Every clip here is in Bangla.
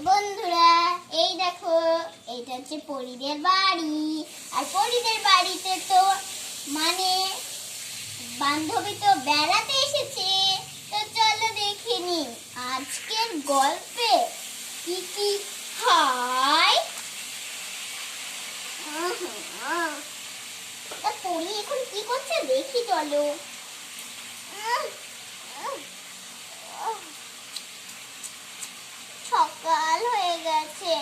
বন্ধুরা এই দেখো, এইটা হচ্ছে পরীদের বাড়ি। আর পরীদের বাড়িতে তো মানে বান্ধবী তো বেড়াতে এসেছে। তো চলো দেখে নি আজকের গল্পে কি কি হয়। তা পরী এখন কি করছে দেখি চলো। সকাল হয়ে গেছে,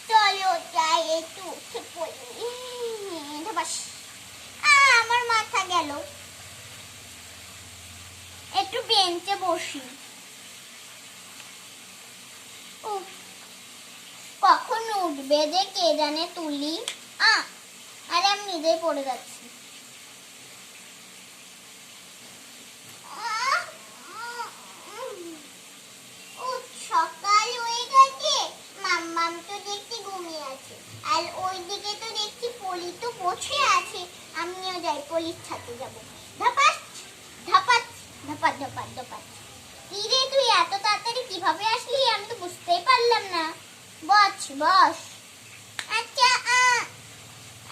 চলো যাই একটু উঠে পড়ি। আমার মাথা গেল, একটু বেঞ্চে বসি। কখন উঠবে যে কে জানে তুলি। আরে আমি নিজেই পড়ে যাচ্ছি। সকাল হয়ে গেছে, মাম্মাম তো দেখছি ঘুমিয়ে আছে, আর ওইদিকে তো দেখছি পলি তো বসে আছে। আমিও যাই, পলির ছাতে যাবো। ধপাস ধপাস ধপাস ধপাস ধপাস। কি রে তুই এত তাড়াতাড়ি কিভাবে আসলি? আমি তো বুঝতেই পারলাম না। বস বস। আচ্ছা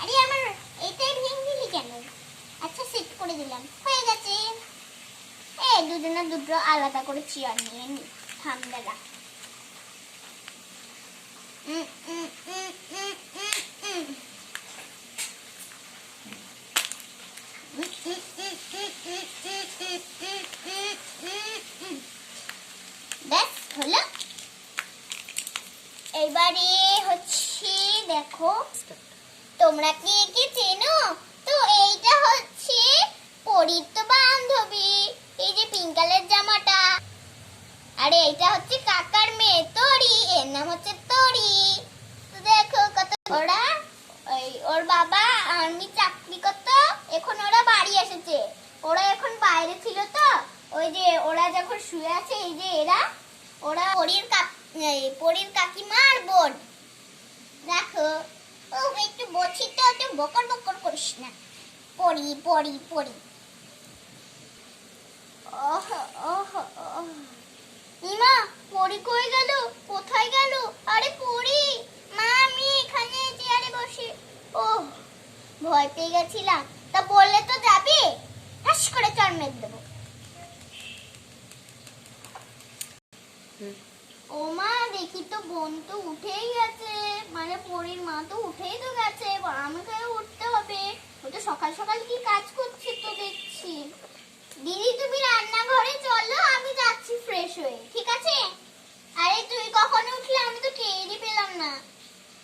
আরে আমার এটাই ভেঙে দিলি কেন? আচ্ছা সেট করে দিলাম, হয়ে গেছে। দুজনে দুটো আলাদা করে চেয়ার নিয়ে নি। ঠান্ডা রাখ। ব্যাস হলো। এবারে হচ্ছে দেখো, তোমরা কি একে চেনো? তো এইটা হচ্ছে পরীর তো বান্ধবী, এই যে পিঙ্ক কালার জামাটা। আরে এইটা হচ্ছে কাকার মেয়ে তরি, এর নাম হচ্ছে তরি। তো দেখো কত ওরা, ওর বাবা আর্মি চাকরি করতো, এখন ওরা বাড়ি এসেছে। ওরা এখন বাইরে ছিল তো, ওই যে ওরা যখন শুয়ে আছে, এই যে ওরা পরীর কাকিমা আর বোন। দেখো একটু বসি তো, একটু বকর বকর করিস না। পড়ি পড়ি পড়ি। ইমা পড়ি কই গেল? কোথায় গেল? আরে পড়ি, মা আমি এখানে চেয়ারে বসে। ভয় পেয়ে গেছিলাম। তা বললে তো যাবি, হাস করে চড় মেরে দেবো। ও মা দেখি তো বোন তো উঠেই গেছে, মানে পরীর মা তো উঠেই তো গেছে, আমাকে উঠতে হবে। ও তো সকাল সকাল কি কাজ করছে তো দেখছি। দিদি তুমি রান্নাঘরে চলো, আমি যাচ্ছি ফ্রেশ হয়ে, ঠিক আছে? আরে তুই কখন উঠলি? আমি তো টেরই পেলাম না।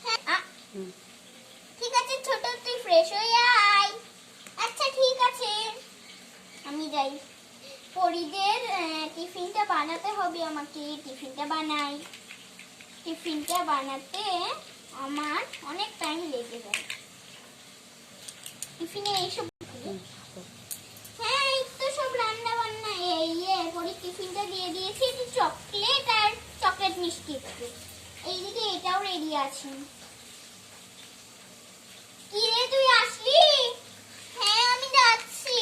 হ্যাঁ ঠিক আছে ছোট, তুই ফ্রেশ হয়ে আয়। আচ্ছা ঠিক আছে, আমি যাই। পরীদের টিফিনটা বানাতে হবে আমাকে। টিফিনটা বানাই। টিফিনটা বানাতে আমার অনেক টাইম লেগে যায়। টিফিনে এইসব, হ্যাঁ এই তো সব রান্না বান্না। পরীর টিফিনটা দিয়ে দিয়েছি, একটু চকলেট আর চকলেট মিষ্টি একটু। এইদিকে এটাও রেডি আছে। কি রে তুই আসলি? হ্যাঁ আমি যাচ্ছি।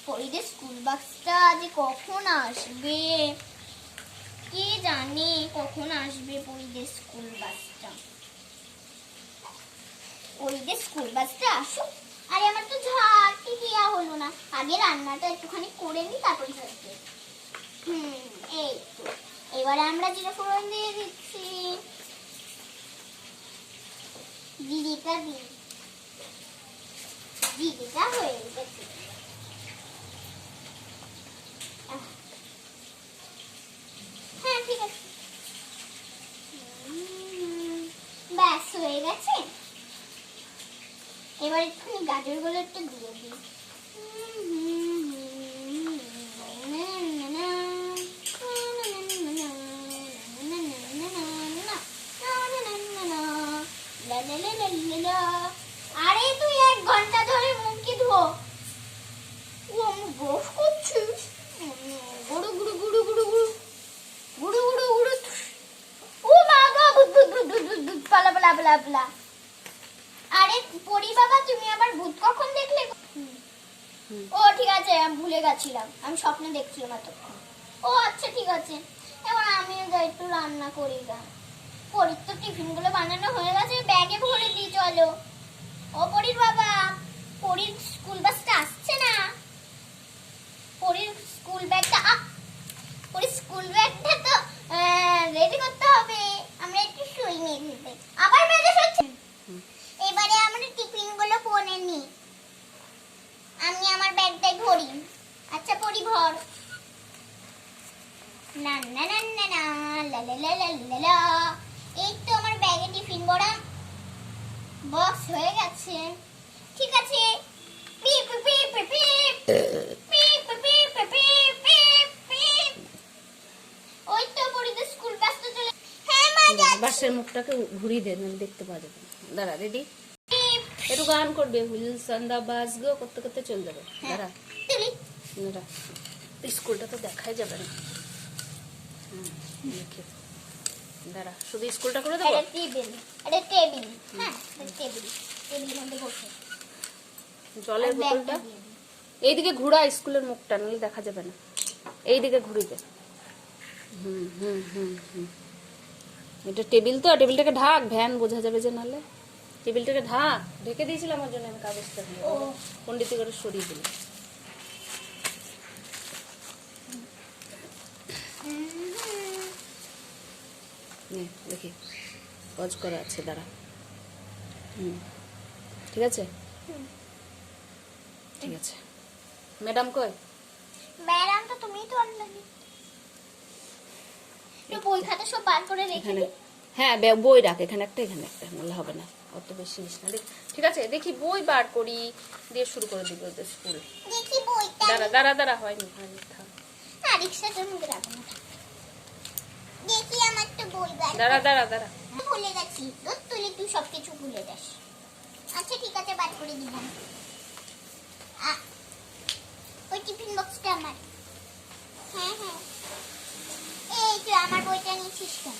পরীদের স্কুল বাসটা যে কখন আসবে, কে জানে কখন আসবে পরীদের স্কুল বাসটা। পরীদের স্কুল বাসটা আসুক। আরে আমার তো ঝাড়টি দেওয়া হলো না, আগে রান্নাটা একটুখানি করে নি তারপর ঝাড়তে। এই তো এবারে আমরা জিরে ফোড়ন দিয়ে দিচ্ছি। জিরেটা দিই, জিরেটা হয়ে গেছে। হ্যাঁ ঠিক আছে, ব্যাস হয়ে গেছে। এবার একটুখানি গাজরগুলো একটু দিয়ে দিই। আরে তুই 1 ঘন্টা ধরে মুখে ধো। আমি ব্রাশ করছি। গুড়ু গুড়ু গুড়ু গুড়ু গুড়ু গুড়ু গুড়ু গুড়ু। ও মা গো, ভূত ভূত ভূত ভূত ভূত পালা পালা পালা পালা। আরে পরি বাবা তুমি আবার ভূত কখন দেখলে? ও ঠিক আছে, আমি ভুলে গেছিলাম, আমি স্বপ্নে দেখছিলাম এতক্ষণ। ও আচ্ছা ঠিক আছে, এবার আমিও যাই একটু রান্না করি গা। পরীর তো টিফিনগুলো বানানো হয়ে গেছে, ব্যাগে ভরে দিই চলো। ও পরীর বাবা, পরীর স্কুল বাসটা আসছে না। পরীর স্কুল ব্যাগটা পরীর স্কুল ব্যাগটা তো রেডি করতে হবে। আমরা একটু শুই নিয়ে দিতে। আবার মেজাজ হচ্ছে। এবারে আমরা টিফিনগুলো ফোনে নিই। আমি আমার ব্যাগটাই ভরি। আচ্ছা পরি ভর। না না না না না লা লা লা লা লা লা। এই তো আমার ব্যাগে টিফিন ভরা বক্স হয়ে গেছে। ঠিক আছে। পিপ পিপ পিপ পিপ পিপ পিপ পিপ পিপ। ওই তো পরিতে স্কুল বাস তো চলে। হ্যাঁ মা যাচ্ছি। বাসের মুখটাকে ঘুরিয়ে দে, না দেখতে পাওয়া যাবে না। দাঁড়া, রেডি? একটু গান করবে, হুইলস অন দা বাস গো করতে করতে চলে যাবে। দাঁড়া দাঁড়া, স্কুলটা তো দেখাই যাবে না। দেখে দাঁড়া, শুধু স্কুলটা করে দেবো। এটা টেবিল, এটা টেবিল। হ্যাঁ এটা টেবিল, টেবিলের মধ্যে বসে জলের বোতলটা এইদিকে ঘুরা, স্কুলের মুখটা নাহলে দেখা যাবে না। এইদিকে ঘুরি দে। হুম হুম হুম হুম। এটা টেবিল তো, টেবিলটাকে ঢাক, ভ্যান বোঝা যাবে যে, নাহলে টেবিলটাকে ঢাক। ঢেকে দিয়েছিলাম ওর জন্য আমি কাগজটা দিয়ে পন্ডিতি করে সরিয়ে দিলাম। দেখি পজ করা আছে, দাঁড়া। ঠিক আছে ঠিক আছে। ম্যাডাম কই? ম্যাডাম তো তুমিই তো আনলে। তো বই খাতা সব বার করে রেখে এখানে, দিই। হ্যাঁ বই রাখ, এখানে একটা এখানে একটা, নাহলে হবে না, অত বেশি নিস না। ঠিক আছে, দেখি বই বার করি, দিয়ে শুরু করে দিব ওদের স্কুল। দেখি বইটা। দাঁড়া দাঁড়া দাঁড়া, হয়নি হয়নি, থাম। না রিক্সাটার মধ্যে রাখো না। দেখি আমার তো বই বার। দাঁড়া দাঁড়া দাঁড়া, ভুলে গেছি। দুধ তুলি তুই সবকিছু ভুলে যাস। আচ্ছা ঠিক আছে, বার করে দিলাম। ওই টিফিন বক্সটা আমার। হ্যাঁ হ্যাঁ, এই যে আমার বইটা নিয়েছিস কেন?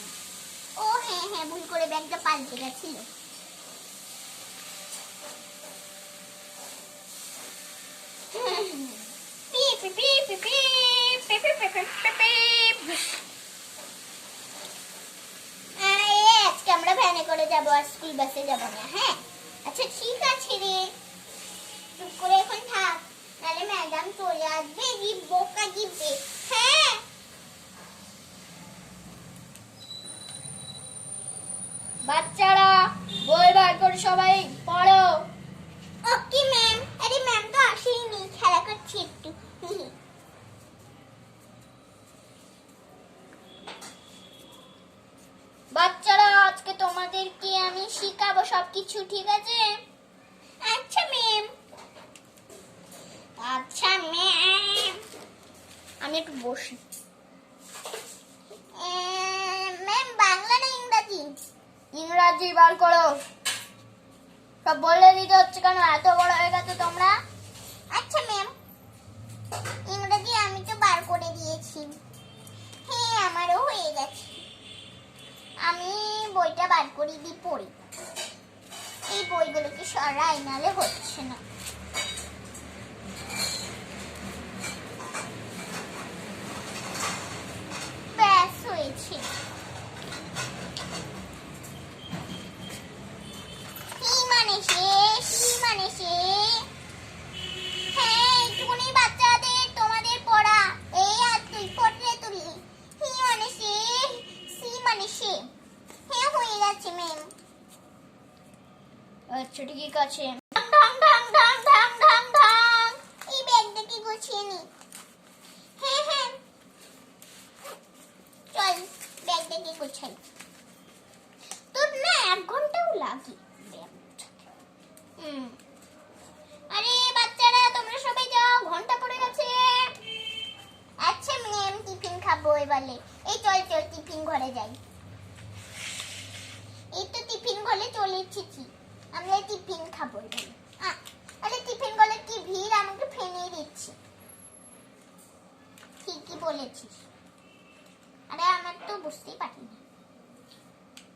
ও হ্যাঁ হ্যাঁ, ভুল করে ব্যাগটা পাল্টে গেছিল। পিপ পিপ পিপ পিপ পিপ পিপ পিপ পিপ। আজকে আমরা ভ্যানে করে যাবো, আর স্কুল বাসে যাবো না। হ্যাঁ আচ্ছা ঠিক আছে রে, চুপ করে এখন থাক, নাহলে ম্যাডাম চলে আসবে, বকা দিবে। হ্যাঁ বাচ্চারা বই বার করে সবাই পড়ো। Okay ma'am. আরে ম্যাম তো আসেনি, খেলা করছি একটু। বাচ্চারা আজকে তোমাদেরকে আমি শিখাবো সবকিছু, ঠিক আছে? আচ্ছা ম্যাম। আচ্ছা ম্যাম, আমি একটু বসি। ম্যাম বাংলা না ইংরাজি? ইংরাজি বার করো। সব বলে দিতে হচ্ছে কেন, এত বড় হয়ে গেছে তোমরা? আচ্ছা ম্যাম, ইংরাজি আমি তো বার করে দিয়েছি। হ্যাঁ আমারও হয়ে গেছে। আমি বইটা বার করে দিই, পড়ি। এই বইগুলোকে সরাই, নালে হচ্ছে না। ব্যাস হয়েছে। মানে শেষ, মানে শেষ। হ্যাঁ একটুখানি বাচ্চাদের তোমাদের পড়া। এই আর তুই পড়লে তুলি। হি মানে সে, সি মানে সে। হ্যাঁ হয়ে গেছে ম্যাম। আচ্ছা ঠিক আছে। ঢং ঢং ঢং ঢং ঢং ঢং। এই ব্যাগটাকে গুছিয়ে নি। হ্যাঁ হ্যাঁ চল ব্যাগটাকে গুছাই। তোর না 1 ঘন্টাও লাগে। আরে বাচ্চারা তোমরা সবাই যাও, ঘন্টা পড়ে গেছে। আচ্ছা ম্যাম টিফিন খাবো এবারে। এই চল চল টিফিন ঘরে যাই। এই তো টিফিন ঘরে চলে এসেছি, আমরা টিফিন খাবো এবারে। আরে টিফিন ঘরে কি ভিড়, আমাকে ফেনিয়ে দিচ্ছে। ঠিকই বলেছিস। আরে আমার তো বুঝতেই পারি না।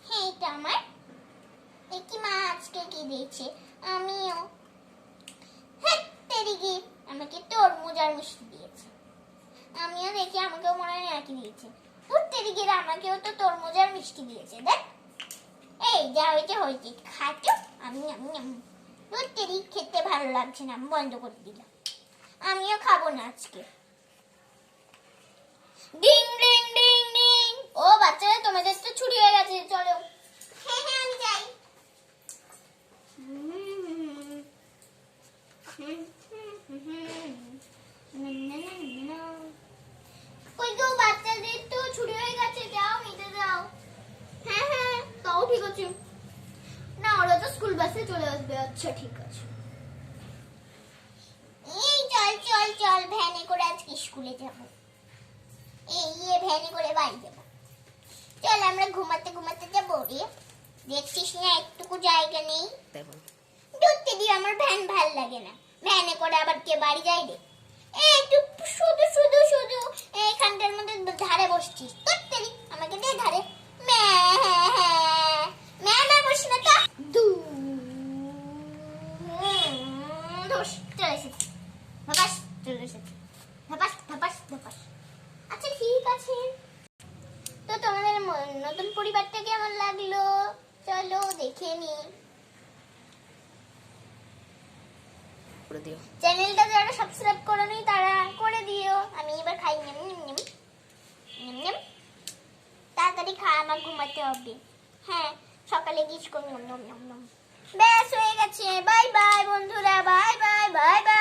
হ্যাঁ এটা আমার। কি মা আজকে কি দিয়েছে? আমিও। হ্যাঁ তেরিগি, আমাকে তরমুজ আর মিষ্টি দিয়েছে। আমিও দেখি, আমাকেও মনে হয় একই দিয়েছে। উঠতে দিকে আমাকেও তো তরমুজ আর মিষ্টি দিয়েছে দেখ। এই যা হয়েছে হয়েছে, খাচ্ছো আমি উঠতে দিক খেতে ভালো লাগছে না, আমি বন্ধ করে দিলাম। আমিও খাবো না আজকে। ডিং ডিং ডিং ডিং। ও বাচ্চারা, তোমাদের তো ছুটি হয়ে গেছে, চলো। হ্যাঁ হ্যাঁ আমি যাই। কই গো, বাচ্চাদের তো ছুটি হয়ে গেছে, যাও নিতে যাও। হ্যাঁ হ্যাঁ তাও ঠিক আছে। না ওরা তো স্কুল বাসে চলে আসবে। আচ্ছা ঠিক আছে। এই চল চল চল, ভ্যানে করে আজকে স্কুলে যাব। এই ভ্যানে করে বাড়ি যাব। চল আমরা ঘুমাতে ঘুমাতে যাবো রে। দেখছিস না একটুকু জায়গা নেই। ঢুকতে দিয়ে আমার ভ্যান ভাল লাগে না। ভ্যানে করে আবার কে বাড়ি যায় রে। একটু শুধু শুধু শুধু এখানটার মধ্যে ধারে বসছিস। করতে দি আমাকে দে ধারে। ম্যা বসি না তো। ধস চলে এসেছে। ধপাস চলে এসেছে। ধপাস ধপাস ধপাস। আচ্ছা ঠিক আছে। তো তোমাদের নতুন পরিবারটা কেমন লাগলো চলো দেখে নি। করে দিও। চ্যানেলটা যারা সাবস্ক্রাইব করোনি তারা করে দিও। আমি এবার খাই। তাড়াতাড়ি খা, আমার ঘুমাতে হবে। হ্যাঁ সকালে গিয়ে ব্যাস হয়ে গেছে। বাই বাই বন্ধুরা, বাই বাই বাই বাই।